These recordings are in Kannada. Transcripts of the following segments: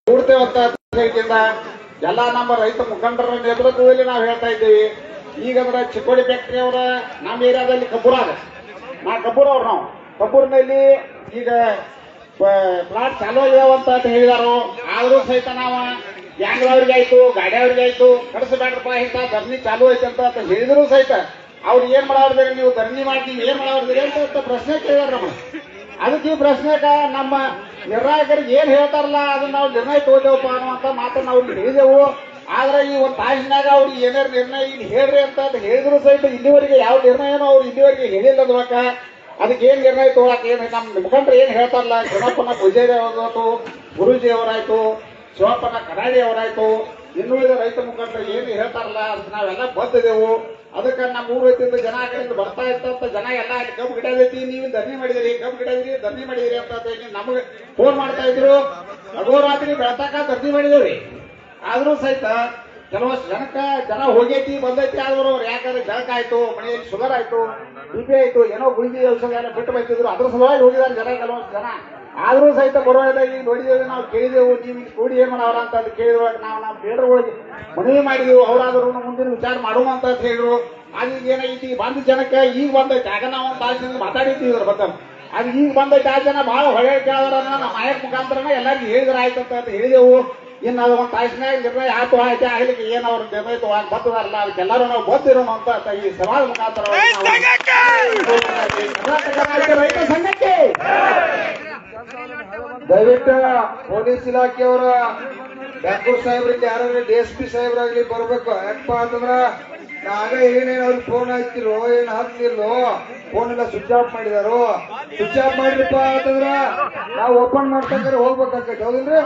ಕೂಡ್ತೇವಂತ ಹೇಳಿಕೆಯಿಂದ ಎಲ್ಲಾ ನಮ್ಮ ರೈತ ಮುಖಂಡರ ನೇತೃತ್ವದಲ್ಲಿ ನಾವು ಹೇಳ್ತಾ ಇದ್ದೀವಿ. ಈಗಂದ್ರೆ ಚಿಕ್ಕೋಡಿ ಫ್ಯಾಕ್ಟರಿ ಅವರ ನಮ್ಮ ಏರಿಯಾದಲ್ಲಿ ಕಬ್ಬೂರ ಅದ. ಕಬ್ಬೂರ್ ಅವ್ರು ನಾವು ಕಬ್ಬೂರಿನಲ್ಲಿ ಈಗ ಪ್ಲಾಟ್ ಚಾಲೂ ಆಗ್ಯಾವಂತ ಹೇಳಿದಾರು. ಆದ್ರೂ ಸಹಿತ ನಾವು ಗ್ಯಾಂಗ್ಲವ್ರಿಗಾಯ್ತು ಗಾಡಿಯವ್ರಿಗಾಯ್ತು ಕಳಿಸಬೇಡ್ರಪ್ಪ ಇಂತ ಧರಣಿ ಚಾಲೂ ಐತೆ ಅಂತ ಹೇಳಿದ್ರು ಸಹಿತ ಅವ್ರು ಏನ್ ಮಾಡಾರ್ದಿರಿ, ನೀವು ಧರಣಿ ಮಾಡಿ ನೀವು ಏನ್ ಮಾಡಾರ್ದಿರಿ ಅಂತ ಪ್ರಶ್ನೆ ಕೇಳ್ಯಾರ ನಮ್ಮ. ಅದಕ್ಕೆ ಈ ಪ್ರಶ್ನೆಗ ನಮ್ಮ ನಿರ್ಣಾಯಕರಿಗೆ ಏನ್ ಹೇಳ್ತಾರಲ್ಲ ಅದನ್ನ ನಾವು ನಿರ್ಣಯ ತಗೋದೇವಪ್ಪ ಅನ್ನುವಂತ ಮಾತನ್ನ ಅವ್ರಿಗೆ ಹೇಳಿದೆವು. ಆದ್ರೆ ಈ ಒಂದು ತಾಸಿನಾಗ ಅವ್ರಿಗೆ ಏನಾರು ನಿರ್ಣಯ ಇಲ್ಲಿ ಹೇಳ್ರಿ ಅಂತ ಹೇಳಿದ್ರು ಸಹಿತ ಇಲ್ಲಿವರೆಗೆ ಯಾವ ನಿರ್ಣಯನೂ ಅವ್ರು ಇಲ್ಲಿವರೆಗೆ ಹೇಳಿಲ್ಲ. ಅದಕ್ಕೆ ಏನ್ ನಿರ್ಣಯ ತಗೊಳಕ್ ಏನ್ ನಮ್ಮ ಮುಖಂಡರು ಏನ್ ಹೇಳ್ತಾರಲ್ಲ, ಶಿವಪ್ಪನ ಪೂಜಾರಿ ಅವರಾಯ್ತು, ಗುರೂಜಿ ಅವರಾಯ್ತು, ಶಿವಪ್ಪನ ಕಡಾಡಿ ಅವರಾಯ್ತು, ಇನ್ನುಳಿದ ರೈತ ಮುಖಂಡರು ಏನು ಹೇಳ್ತಾರಲ್ಲ ಅದಕ್ಕೆ ನಾವೆಲ್ಲ ಬದ್ದಿದೆವು. ಅದಕ್ಕೆ ನಮ್ಮ ಊರು ರೈತರಿಂದ ಜನ ಆ ಕಡೆಯಿಂದ ಬರ್ತಾ ಇರ್ತಂತ ಜನ ಎಲ್ಲ ಅಲ್ಲಿ ಕಬ್ಬು ಗಿಡದೈತಿ, ನೀವು ಧರಣಿ ಮಾಡಿದಿರಿ, ಕಬ್ಬು ಗಿಡದಿರಿ ಧರಣಿ ಮಾಡಿದಿರಿ ಅಂತ ನಮಗೆ ಫೋನ್ ಮಾಡ್ತಾ ಇದ್ರು. ಅಗೋರಾತ್ರಿ ಬೆಳತಾಕ ಧರಣಿ ಮಾಡಿದೇವ್ರಿ. ಆದ್ರೂ ಸಹಿತ ಕೆಲವಷ್ಟು ಜನ ಹೋಗೈತಿ ಬಂದೈತಿ ಆದ್ರು ಅವ್ರು ಯಾಕಂದ್ರೆ ಜಳಕ ಆಯ್ತು, ಮನೆಯಲ್ಲಿ ಶುಗರ್ ಆಯ್ತು, BP ಆಯ್ತು, ಏನೋ ಗುಳಿಗೆ ಔಷಧ ಎಲ್ಲ ಬಿಟ್ಟು ಬೈತಿದ್ರು, ಅದ್ರ ಸಲುವಾಗಿ ಹೋಗಿದ್ದಾರೆ ಕೆಲವಷ್ಟು ಜನ. ಆದ್ರೂ ಸಹಿತ ಬರುವಾಗ ಈಗ ನೋಡಿದೇವೆ, ನಾವು ಕೇಳಿದೆವು ನೀವು ಕೂಡಿ ಏನ್ ಮಾಡವ್ರ ಅಂತ ಕೇಳಿದ್ರೊಳಗೆ ನಾವು ಬೇಡರೊಳಗೆ ಮನವಿ ಮಾಡಿದೆವು. ಅವರಾದ್ರೂ ಮುಂದಿನ ವಿಚಾರ ಮಾಡೋಣ ಅಂತ ಹೇಳಿದ್ರು. ಅದೀಗ ಏನೈತಿ ಬಂದ ಜನಕ್ಕೆ ಈಗ ಬಂದೈತಿ. ಆಗ ನಾವು ಒಂದು ತಾಸಿನಿಂದ ಮಾತಾಡಿದ್ದೀವಿ ಇದ್ರ ಬಗ್ಗೆ. ಅದು ಈಗ ಬಂದೈತಿ ಆ ಜನ ಬಹಳ ಹೊಳೆ ಕೇಳೋರ ನಮ್ಮ ನಾಯಕ ಮುಖಾಂತರನ ಎಲ್ಲರಿಗೂ ಹೇಳಿದ್ರೆ ಆಯ್ತು ಅಂತ ಹೇಳಿದೆವು. ಇನ್ನು ಅದು ಒಂದು ತಾಸಿನಾಗ ನಿರ್ಣಯ ಆಯ್ತು ಆಯ್ತು ಆಗ್ಲಿಕ್ಕೆ ಏನ್ ಅವ್ರ ನಿರ್ಣಯ ಬರ್ತದಾರಲ್ಲ ಅದಕ್ಕೆಲ್ಲರೂ ನಾವು ಬದ್ದಿರೋಣ ಅಂತ ಈ ಸಮಾಜ ಮುಖಾಂತರ ಕರ್ನಾಟಕ ರೈತ ಸಂಘಕ್ಕೆ ದಯವಿಟ್ಟು ಪೊಲೀಸ್ ಇಲಾಖೆಯವರ ಬ್ಯಾಂಕೂರ್ ಸಾಹೇಬ್ರಿಗೆ ಯಾರಾದ್ರೂ DSP ಸಾಹೇಬ್ರಾಗ್ಲಿ ಬರ್ಬೇಕು. ಯಾಕಪ್ಪ ಅಂತಂದ್ರ ಆಗ ಏನೇನು ಅವ್ರಿಗೆ ಫೋನ್ ಹಾಕ್ತಿರೋ ಏನ್ ಹಾಕ್ತಿರ್ಲೋ ಫೋನ್ ಎಲ್ಲ ಸ್ವಿಚ್ ಆಫ್ ಮಾಡಿದಾರೋ. ಸ್ವಿಚ್ ಆಫ್ ಮಾಡ್ರಿಪ್ಪ ಅಂತಂದ್ರ ನಾವು ಓಪನ್ ಮಾಡ್ತಂದ್ರೆ ಹೋಗ್ಬೇಕಾಗತ್ತೆ, ಹೌದಿಲ್ರಿ?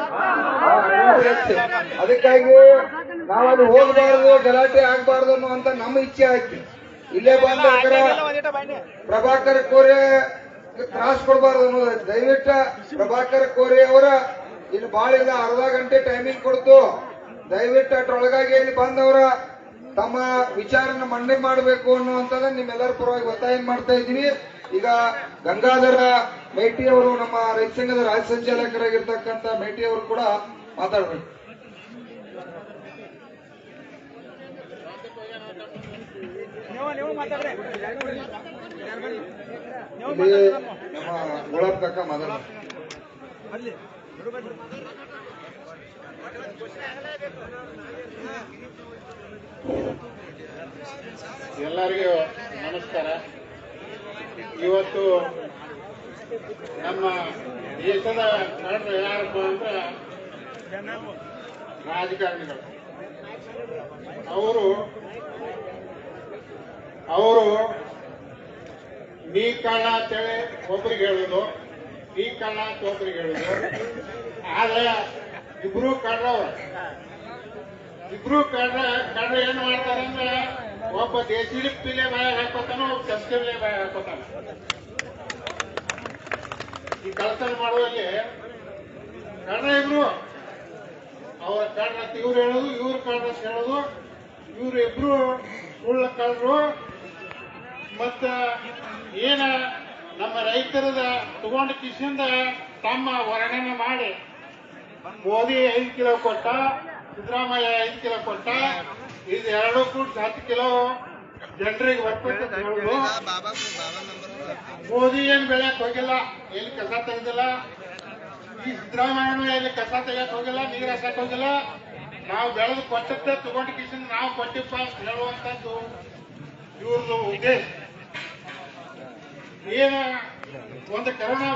ಅದಕ್ಕಾಗಿ ನಾವು ಅಲ್ಲಿ ಹೋಗಬಾರ್ದು, ಗಲಾಟೆ ಆಗ್ಬಾರ್ದು ಅನ್ನುವಂತ ನಮ್ಮ ಇಚ್ಛೆ ಆಯ್ತು. ಇಲ್ಲೇ ಬಂದ ಪ್ರಭಾಕರ್ ಕೋರೆ ತ್ರಾಸ್ ಕೊಡಬಾರ್ದು ಅನ್ನೋದು. ದಯವಿಟ್ಟು ಪ್ರಭಾಕರ್ ಕೋರೆ ಅವರ ಇಲ್ಲಿ ಬಾಳ ಇಲ್ಲ, ಅರ್ಧ ಗಂಟೆ ಟೈಮಿಂಗ್ ಕೊಡ್ತು. ದಯವಿಟ್ಟು ಅಟ್ರೊಳಗಾಗಿ ಇಲ್ಲಿ ಬಂದವರ ತಮ್ಮ ವಿಚಾರನ ಮಂಡನೆ ಮಾಡಬೇಕು ಅನ್ನುವಂಥದ್ದು ನಿಮ್ಮೆಲ್ಲರ ಪರವಾಗಿ ಒತ್ತಾಯ ಮಾಡ್ತಾ ಇದ್ದೀವಿ. ಈಗ ಗಂಗಾಧರ ಮೇಟಿ ಅವರು ನಮ್ಮ ರೈತ ಸಂಘದ ರಾಜ್ಯ ಸಂಚಾಲಕರಾಗಿರ್ತಕ್ಕಂಥ ಮೇಟಿ ಅವರು ಕೂಡ ಮಾತಾಡಬೇಕು. ನಮ್ಮ ಗುಲಾಬ್ ಕಾಕ ಮಾತಾಡ. ಎಲ್ಲರಿಗೂ ನಮಸ್ಕಾರ. ಇವತ್ತು ನಮ್ಮ ದೇಶದ ಕಳ್ಳರು ಯಾರಪ್ಪ ಅಂದ್ರೆ ರಾಜಕಾರಣಿಗಳು. ಅವರು ನೀ ಕಳ್ಳ ಅಂತೇಳಿ ಒಬ್ರಿಗೆ ಹೇಳುದು, ನೀ ಕಳ್ಳ ಅಂತ ಒಬ್ರಿಗೆ ಹೇಳುದು. ಆದ್ರೆ ಇಬ್ರು ಕಳ್ಳವ್ರು. ಇಬ್ರು ಕಳ್ರ ಏನ್ ಮಾಡ್ತಾರೆ ಅಂದ್ರೆ ಒಬ್ಬ ದೇಶೀಲಿ ಪಿಲೆ ಬಾಯ ಹಾಕೋತಾನ, ಒಬ್ಬ ಸಸ್ಕಿಲೆ ಬಾಯ ಹಾಕೋತಾನ. ಈ ಕಳ್ತನ ಮಾಡುವಲ್ಲಿ ಕಳ್ರ ಇಬ್ರು, ಅವರ ಕಳ್ರ ಇವ್ರು ಹೇಳೋದು, ಇವ್ರ ಕಳ್ರ ಹೇಳೋದು. ಇವ್ರು ಇಬ್ರು ಸುಳ್ಳ ಕಳ್ರು. ಮತ್ತ ಏನ ನಮ್ಮ ರೈತರದ ತಗೊಂಡ ಕಿಸಿಂದ ತಮ್ಮ ವರ್ಣನೆ ಮಾಡಿ ಮೋದಿ 5 ಕಿಲೋ ಕೊಟ್ಟ, ಸಿದ್ದರಾಮಯ್ಯ 5 ಕಿಲೋ ಕೊಟ್ಟ, ಇದು 2 ಕೂಡಿ 10 ಕಿಲೋ ಜನರಿಗೆ ಬರ್ಬೇಕಂತ ಹೇಳುದು. ಮೋದಿ ಏನ್ ಬೆಳೆಯಕ್ ಹೋಗಿಲ್ಲ, ಎಲ್ಲಿ ಕಸ ತೆಗೆದಿಲ್ಲ. ಈ ಸಿದ್ದರಾಮಯ್ಯನು ಎಲ್ಲಿ ಕಸ ತೆಗಿಯಕ್ ಹೋಗಿಲ್ಲ, ನೀರು ಹಾಕಕ್ ಹೋಗಿಲ್ಲ. ನಾವು ಬೆಳೆದು ಕೊಟ್ಟದ್ದೇ ತಗೊಂಡ ಕಿಸಿಂದ ನಾವು ಕೊಟ್ಟಿಪ್ಪ ಅಂತ ಹೇಳುವಂತದ್ದು ಇವ್ರದ್ದು ಉದ್ದೇಶ. ಏನ ಒಂದು ಕರೋನಾ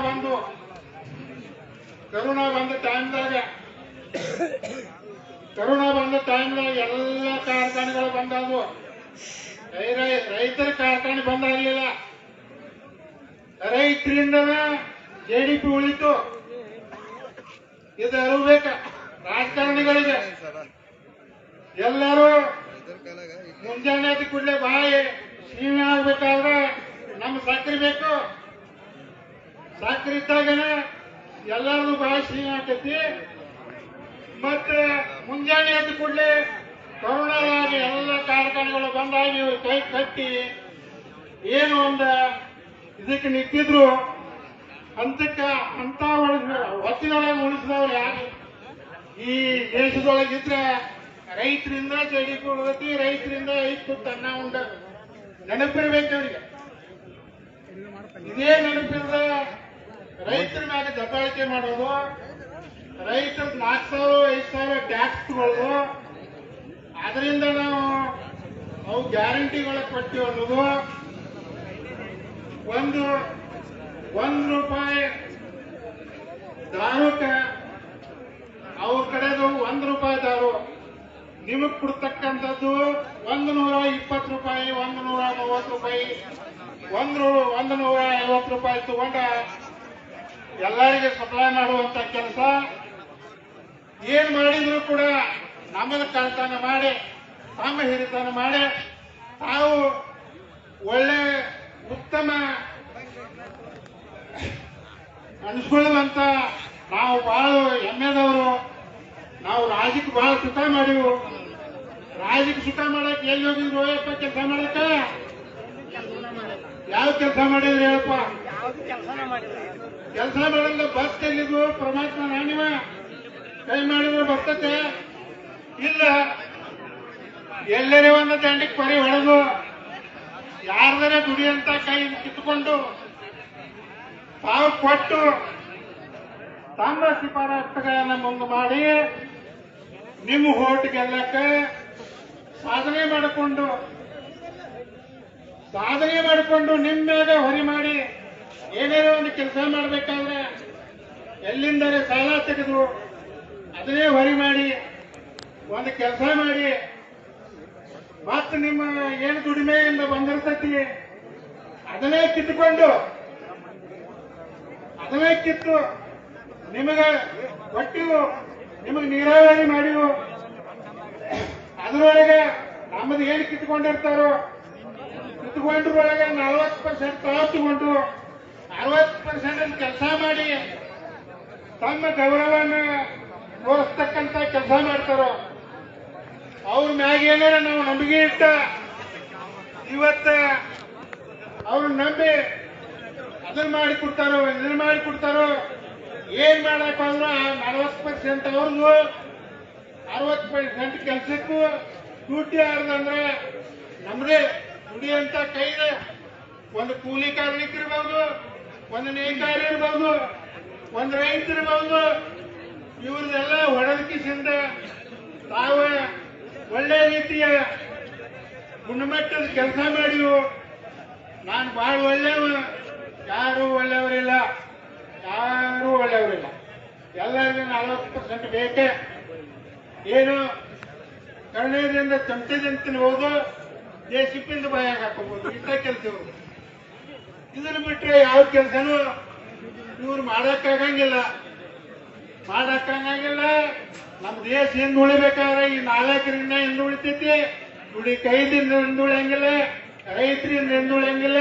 ಬಂದ ಟೈಮ್ದಾಗ ಎಲ್ಲ ಕಾರ್ಖಾನೆಗಳು ಬಂದವು. ರೈತರ ಕಾರ್ಖಾನೆ ಬಂದ ಆಗಲಿಲ್ಲ. ರೈತರಿಂದ GDP ಉಳಿತು. ಇದು ಅರಿಬೇಕ ರಾಜಕಾರಣಿಗಳಿಗೆ. ಎಲ್ಲರೂ ಮುಂಜಾನೆ ಎದ್ದ ಕೂಡಲೇ ಬಾಯಿ ಸೀಮೆ ಆಗ್ಬೇಕಾದ್ರೆ ನಮ್ಗೆ ಸಕ್ಕರೆ ಬೇಕು. ಸಕ್ಕರೆ ಇದ್ದಾಗನೆ ಎಲ್ಲಾರ್ದು ಬಾಯಿ ಸೀಮೆ ಆಕತಿ. ಮತ್ತೆ ಮುಂಜಾನೆ ಎದ್ದ ಕೂಡಲೇ ಕೊರೋನಾದಾಗ ಎಲ್ಲ ಕಾರ್ಖಾನೆಗಳು ಬಂದಾಗಿ ಇವ್ರು ಕೈ ಕಟ್ಟಿ ಏನು ಒಂದು ಇದಕ್ಕೆ ನಿಂತಿದ್ರು. ಅಂತ ಹೊತ್ತಿನೊಳಗೆ ಉಳಿಸಿದವ್ರು ಯಾರು? ಈ ದೇಶದೊಳಗಿದ್ರೆ ರೈತರಿಂದ ಜಡಿ ಕೊಡತಿ, ರೈತರಿಂದ ಐದು ಅನ್ನ ಉಂಡ ನೆನಪಿರ್ಬೇಕು ಅವ್ರಿಗೆ. ಇದೇ ನೆನಪಿಂದ ರೈತರ ಮ್ಯಾಗ ದಬ್ಬಾಳಿಕೆ ಮಾಡೋದು, ರೈತರ 4,000-5,000 ಟ್ಯಾಕ್ಸ್ ತಗೊಳ್ಳೋದು, ಅದರಿಂದ ನಾವು ಅವು ಗ್ಯಾರಂಟಿಗಳ ಕೊಟ್ಟಿವಿ ಅನ್ನೋದು, ಒಂದು ರೂಪಾಯಿ ದಾರುಕ ಅವ್ರ ಕಡೆದು ₹1 ದಾರು ನಿಮಗ್ ಕೊಡ್ತಕ್ಕಂಥದ್ದು 120 ರೂಪಾಯಿ, 130 ರೂಪಾಯಿ, 150 ರೂಪಾಯಿ ತಗೊಂಡ ಎಲ್ಲರಿಗೆ ಸಪ್ಲೈ ಮಾಡುವಂತ ಕೆಲಸ ಏನ್ ಮಾಡಿದ್ರು ಕೂಡ ನಮ್ಮದ ಕಳ್ತನ ಮಾಡಿ, ತಮ್ಮ ಹಿರಿತನ ಮಾಡಿ ತಾವು ಒಳ್ಳೆ ಉತ್ತಮ ಅನಿಸ್ಕೊಳ್ಳುವಂತ ನಾವು ಬಹಳ ಹೆಮ್ಮೆದವರು. ನಾವು ರಾಜಕ್ಕೆ ಬಹಳ ಸುಖ ಮಾಡಿವು. ರಾಜಕ್ಕೆ ಸುಖ ಮಾಡಕ್ ಎಲ್ಲಿ ಹೋಗಿದ್ರು ಯಪ್ಪ ಕೆಲಸ ಮಾಡಕ್ಕ? ಯಾವ ಕೆಲಸ ಮಾಡಿದ್ರಿ ಹೇಳಪ್ಪ? ಕೆಲಸ ಮಾಡಲ್ಲ ಬಸ್ ಎಲ್ಲಿದ್ವು? ಪರಮಾತ್ಮ ನಾನಿವ ಕೈ ಮಾಡಿದ್ರೆ ಬರ್ತತೆ ಇಲ್ಲ. ಎಲ್ಲರೇ ಒಂದು ದಂಡಿಗೆ ಪರಿ ಹೊಡೆದು ಯಾರ್ದಾರ ದುಡಿಯಂತ ಕೈ ಕಿತ್ಕೊಂಡು ತಾವು ಕೊಟ್ಟು ತಮ್ಮ ಶಿಫಾರಸ್ತುಗಳನ್ನ ಮುಂದೆ ಮಾಡಿ ನಿಮ್ಮ ಹೋಟ್ ಗೆಲ್ಲಕ್ಕ ಸಾಧನೆ ಮಾಡಿಕೊಂಡು ನಿಮ್ಮ ಮ್ಯಾಗ ಹೊರಿ ಮಾಡಿ ಏನೇನೋ ಒಂದು ಕೆಲಸ ಮಾಡಬೇಕಾದ್ರೆ ಎಲ್ಲಿಂದರೆ ಸಾಲ ತೆಗೆದು ಅದನ್ನೇ ಹೊರಿ ಮಾಡಿ ಒಂದು ಕೆಲಸ ಮಾಡಿ ಮತ್ತೆ ನಿಮ್ಮ ಏನು ದುಡಿಮೆಯಿಂದ ಬಂದಿರ್ತೈತಿ ಅದನ್ನೇ ಕಿತ್ತು ನಿಮಗೆ ಕೊಟ್ಟಿವು, ನಿಮಗೆ ನೀರಾವರಿ ಮಾಡಿವು. ಅದರೊಳಗೆ ನಮ್ಮದು ಏನು ಕಿತ್ಕೊಂಡಿರ್ತಾರೋ ಕಿತ್ಕೊಂಡ್ರೊಳಗೆ 40% ತಾವು ತಗೊಂಡು 60% ಕೆಲಸ ಮಾಡಿ ತಮ್ಮ ಗೌರವನ ತೋರಿಸ್ತಕ್ಕಂಥ ಕೆಲಸ ಮಾಡ್ತಾರೋ ಅವ್ರ ಮ್ಯಾಗ ಏನಾರ ನಾವು ನಂಬಿಕೆ ಇಟ್ಟ ಇವತ್ತ ಅವ್ರು ನಂಬಿ ಅದನ್ನ ಮಾಡಿಕೊಡ್ತಾರೋ ಇದನ್ನ ಮಾಡಿಕೊಡ್ತಾರೋ ಏನ್ ಮಾಡಕ್ ಹೋದ್ರು 40% ಅವ್ರದ್ದು 60% ಕೆಲಸಕ್ಕೂ ಡ್ಯೂಟಿ ಆಡ್ದಂದ್ರೆ ನಮ್ದೇ ದುಡಿಯಂತ ಕೈದೆ. ಒಂದು ಕೂಲಿ ಕಾರ್ಮಿಕರಿರ್ಬಹುದು, ಒಂದು ನೇಕಾರ ಇರ್ಬಹುದು, ಒಂದು ರೈತರಿರ್ಬಹುದು, ಇವ್ರದೆಲ್ಲ ಹೊಡೆದಕಿಸಿಂದ ತಾವು ಒಳ್ಳೆ ರೀತಿಯ ಗುಣಮಟ್ಟದ ಕೆಲಸ ಮಾಡಿವು. ನಾನು ಬಹಳ ಒಳ್ಳೆಯವ, ಯಾರೂ ಒಳ್ಳೆಯವರಿಲ್ಲ, ಎಲ್ಲರಿಗೂ 40% ಬೇಕೆ. ಏನು ಕರ್ಣದಿಂದ ಚಮಚದಿಂದ ತಿನ್ಬಹುದು, ದೇಶಕ್ಕಿಂದ ಬಾಯಾಗ ಹಾಕೋಬಹುದು, ಇಂಥ ಕೆಲಸ ಇದನ್ನ ಬಿಟ್ರೆ ಯಾವ ಕೆಲಸನೂ ಇವ್ರು ಮಾಡಕ್ಕಾಗಂಗಿಲ್ಲ. ನಮ್ಮ ದೇಶ ಹಿಂದೆ ಉಳಿಬೇಕಾದ್ರೆ ಈ 4ರಿಂದ ಹಿಂದೆ ಉಳಿತೈತಿ. ದುಡಿ ಕೈದಿಂದ ಹಿಂದೆ ಉಳಿಯಂಗಿಲ್ಲ, ರೈತರಿಂದ ಹಿಂದೆ ಉಳಿಯಂಗಿಲ್ಲ,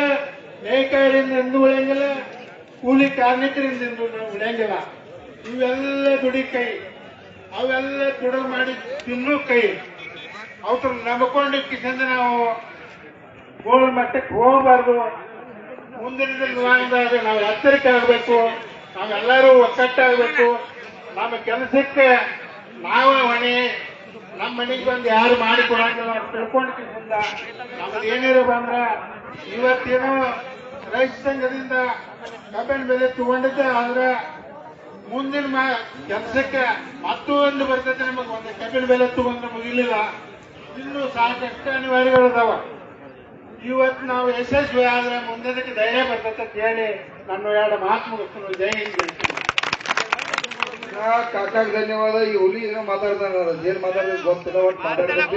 ನೇಕಾರರಿಂದ ಹಿಂದೆ ಉಳಿಯಂಗಿಲ್ಲ, ಕೂಲಿ ಕಾರ್ಮಿಕರಿಂದ ಹಿಂದೆ ಉಳಿಯಂಗಿಲ್ಲ. ಇವೆಲ್ಲ ದುಡಿ ಕೈ, ಅವೆಲ್ಲ ದುಡಿದು ಮಾಡಿ ತಿನ್ನೋ ಕೈ. ಅವ್ರ ನಂಬಿಕೊಂಡು ಕಿಸಂದ ನಾವು ಗೋಳ ಮಟ್ಟಕ್ಕೆ ಹೋಗಬಾರ್ದು. ಮುಂದಿನ ದಿನಮಾನದಾಗ ನಾವು ಎಚ್ಚರಿಕೆ ಆಗಬೇಕು, ನಾವೆಲ್ಲರೂ ಒಕ್ಕಟ್ಟಾಗಬೇಕು. ನಮ್ಮ ಕೆಲಸಕ್ಕೆ ನಾವು ಹೊಣೆ, ನಮ್ಮ ಮನೆಗೆ ಬಂದು ಯಾರು ಮಾಡಿ ಕೊಡಂಗಿಲ್ಲ ತಿಳ್ಕೊಂಡು ಕಿಸಿಂದ ನಮ್ದು ಏನಿರೋ ಬಂದ್ರ ಇವತ್ತೇನೋ ರೈತ ಸಂಘದಿಂದ ಕಬ್ಬಿನ ಬೆಲೆ ತಗೊಂಡಿದ್ದೆ. ಆದ್ರೆ ಮುಂದಿನ ಕೆಲಸಕ್ಕೆ ಮತ್ತೂ ಒಂದು ಬರ್ತೈತೆ. ನಮಗೆ ಒಂದು ಕಬ್ಬಿನ ಬೆಲೆ ತಗೊಂಡ್ರೆ ಮುಗಿಲಿಲ್ಲ, ಇನ್ನೂ ಸಾಕಷ್ಟು ಅನಿವಾರ್ಯಗಳಿದಾವ. ಇವತ್ತು ನಾವು ಯಶಸ್ವಿ ಆದ್ರೆ ಮುಂದಕ್ಕೆ ಧೈರ್ಯ ಬರ್ತೈತೆ ಅಂತ ಹೇಳಿ ನಾನು 2 ಮಾತು ಮುಗಿಸ್ತೀನಿ. ಜೈ ಹಿಂದ್. ಕಾಕಾಗ ಧನ್ಯವಾದ. ಈ ಹುಲಿ ಏನೋ ಮಾತಾಡ್ತಾನ, ಏನ್ ಮಾತಾಡಿದ್ರೆ ಗೊತ್ತಿಲ್ಲ, ಒಟ್ಟು ಮಾತಾಡ್ಬೇಕು.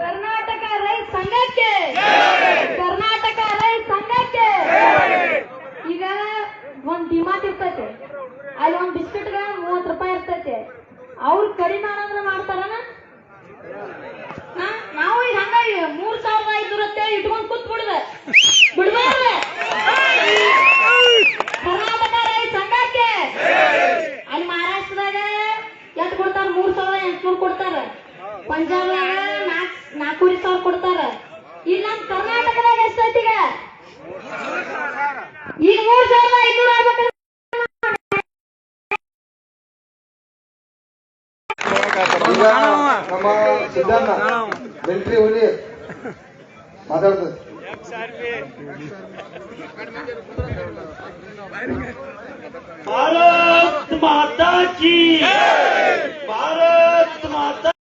ಕರ್ನಾಟಕ ರೈತ ಸಂಘಕ್ಕೆ, ಕರ್ನಾಟಕ ರೈತ ಸಂಘಕ್ಕೆ. ಈಗ ಒಂದ್ ಡಿಮಾರ್ಟ್ ಇರ್ತೈತೆ, ಅಲ್ಲಿ ಒಂದ್ ಬಿಸ್ಕಿಟ್ ₹30 ಇರ್ತೈತೆ. ಅವ್ರು ಕಡಿಮೆ ಮಾಡಂದ್ರೆ ಮಾಡ್ತಾರನ? ನಾವು ಈಗ ಹಂಗಾಗಿ 3,500 ಇಟ್ಕೊಂಡ್ ಕೂತ್ ಬಿಡ್ಬಾರ್ದು. ಕರ್ನಾಟಕ ರೈತ ಸಂಘಕ್ಕೆ ಅಲ್ಲಿ ಮಹಾರಾಷ್ಟ್ರದಾಗ ಎಷ್ಟು ಕೊಡ್ತಾರ? 3,800 ಕೊಡ್ತಾರ. ಪಂಜಾಬ್ದಾಗ 4,500 ಕೊಡ್ತಾರ. ಇಲ್ಲಿ ನಮ್ ಕರ್ನಾಟಕದಾಗ ಎಷ್ಟೈತಿ ಈಗ? 3,500 ಆಗ್ಬೇಕು. ಈಗ ನಮ್ಮ ಸಿದ್ದಣ್ಣ ಮಿಲಿಟರಿ ಹುಲಿ ಮಾತಾಡ್ತದೆ. भारत माता की